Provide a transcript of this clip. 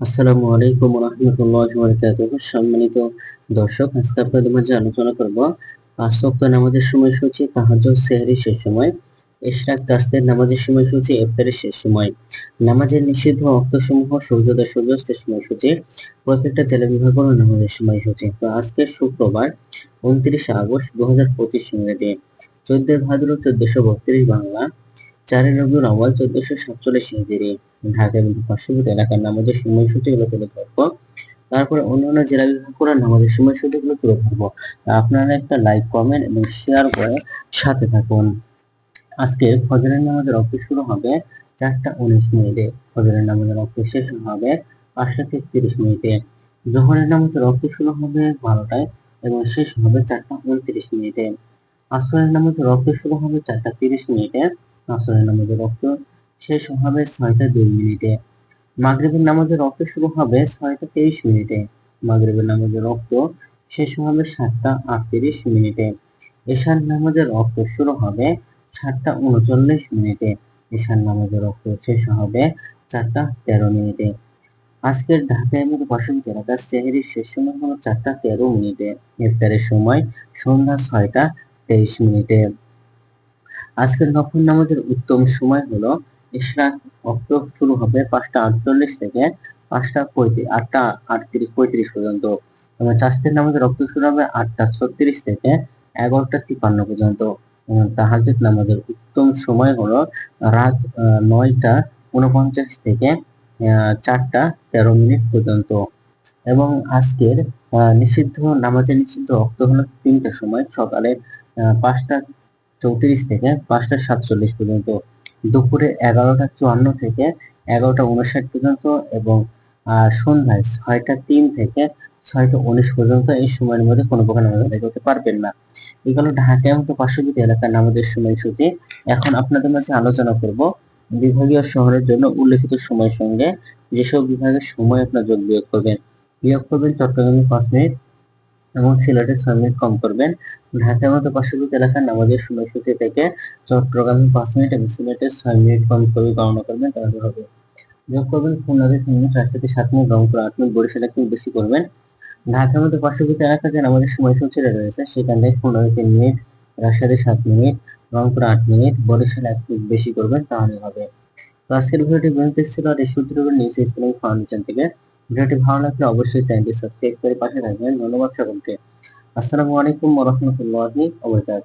আসসালামু আলাইকুম রাহমাতুল্লাহি ওয়া বারাকাতুহু। সম্মানিত দর্শক, আজকে আপনাদের মাঝে আলোচনা করব পাঁচ ওয়াক্ত নামাজের সময়সূচি, তাহাজ্জুদ, সেহরির শেষ সময়, ইশরাক, তাসবিহ নামাজের সময়সূচি, ইফতারের শেষ সময়, নামাজের নিষিদ্ধ ওয়াক্তসমূহ, সূর্যোদয় সূর্যাস্তের সময়সূচি, প্রত্যেকটা জেলা বিভাগ ও নামাজের সময়সূচি। তো আজকে শুক্রবার 29 আগস্ট 2025 ইংরেজি, 14 ভাদ্র 1432 বাংলা, 4 রবিউল আউয়াল 1447 হিজরি। ঢাকা এবং পার্শ্ববর্তী এলাকার নামাজের সময়সূচিগুলো তুলে ধরবো। তারপরে অন্যান্য জেলা বিভাগ করে নামাজের সময়সূচিগুলো তুলে ধরবো। আপনারা একটা লাইক, কমেন্ট এবং শেয়ার করে সাথে থাকুন। আজকে ফজরের নামাজের ওয়াক্ত শুরু হবে 4টা 19 মিনিটে। ফজরের নামাজের ওয়াক্ত শেষ হবে 5টা 33 মিনিটে। জোহরের নামাজের ওয়াক্ত শুরু হবে 12টায় এবং শেষ হবে 4টা 29 মিনিটে। আসরের নামাজের ওয়াক্ত শুরু হবে 4টা 30 মিনিটে। আসরের নামাজের ওয়াক্ত শেষ হবে 6টা 2 মিনিটে। মাগরিবের নামাজের ওয়াক্ত শুরু হবে 6টা 23 মিনিটে। মাগরিবের নামাজের ওয়াক্ত শেষ হবে 7টা 38 মিনিটে। এশার নামাজের ওয়াক্ত শুরু হবে 7টা 39 মিনিটে। এশার নামাজের ওয়াক্ত শেষ হবে 4টা 13 মিনিটে। আজকের ঢাকা এবং পার্শ্ববর্তী এলাকার সেহরির শেষ সময় হলো 4টা 13 মিনিটে। ইফতারের সময় সন্ধ্যা 6টা 23 মিনিটে। আজকের নফল নামাজের উত্তম সময় হলো ইশরাক, ওয়াক্ত শুরু হবে 5টা 48 থেকে 8টা 35 পর্যন্ত এবং চাষতের নামাজের ওয়াক্ত শুরু হবে 8টা 36 থেকে 11টা 53 পর্যন্ত এবং তাহাজ্জুদ নামাজের উত্তম সময় হলো রাত 9টা 49 থেকে 4টা 13 মিনিট পর্যন্ত। এবং আজকের নিষিদ্ধ নামাজের নিষিদ্ধ ওয়াক্ত হলো 3টা সময়, সকালে 5টা 34 থেকে 5টা 47 পর্যন্ত, দুপুরে 11টা 54 থেকে 11টা 59 পর্যন্ত এবং সন্ধ্যায় 6টা 3 থেকে 6টা 19 পর্যন্ত। এই সময়ের মধ্যে কোনো প্রকার নামাজ আদায় করতে পারবেন না। এগুলো ঢাকা এবং পার্শ্ববর্তী এলাকার নামাজের সময়সূচি। এখন আপনাদের মাঝে আলোচনা করব বিভাগীয় শহরের জন্য উল্লেখিত সময়ের সঙ্গে যেসব বিভাগের সময় আপনার যোগ বিয়োগ করবেন। বিয়োগ করবেন চট্টগ্রামে 5 মিনিট এবং সিলেটে 6 মিনিট কম করবেন। ঢাকার মতো পার্শ্ববর্তী এলাকার নামাজের সময়সূচি থেকে চট্টগ্রামে 5 মিনিট এবং সিলেটে 6 মিনিট কম করে গণনা করবেন, তাহলে হবে। যোগ করবেন খুলনাতে 3 মিনিট, রাজশাহীতে 7 মিনিট, রংপুর 8 মিনিট, বরিশালে একটু বেশি করবেন। ঢাকার মতো পার্শ্ববর্তী এলাকার যে নামাজের সময়সূচিটা রয়েছে সেখানে খুলনাতে 3 মিনিট, রাজশাহীতে 7 মিনিট, রংপুর 8 মিনিট, বরিশালে একটু বেশি করবেন, তাহলে হবে। তো আজকের ভিডিওটি বেনিফিট ছিল আর এই সূত্রগুলো নিউজ ইসলামিক ফাউন্ডেশন থেকে। ভিডিওটি ভালো লাগলে অবশ্যই চ্যানেলটি সাবস্ক্রাইব করে পাশে থাকবেন। ধন্যবাদ সকলকে। আসসালামু আলাইকুম ওয়া রাহমাতুল্লাহি ওয়া বারাকাতুহু।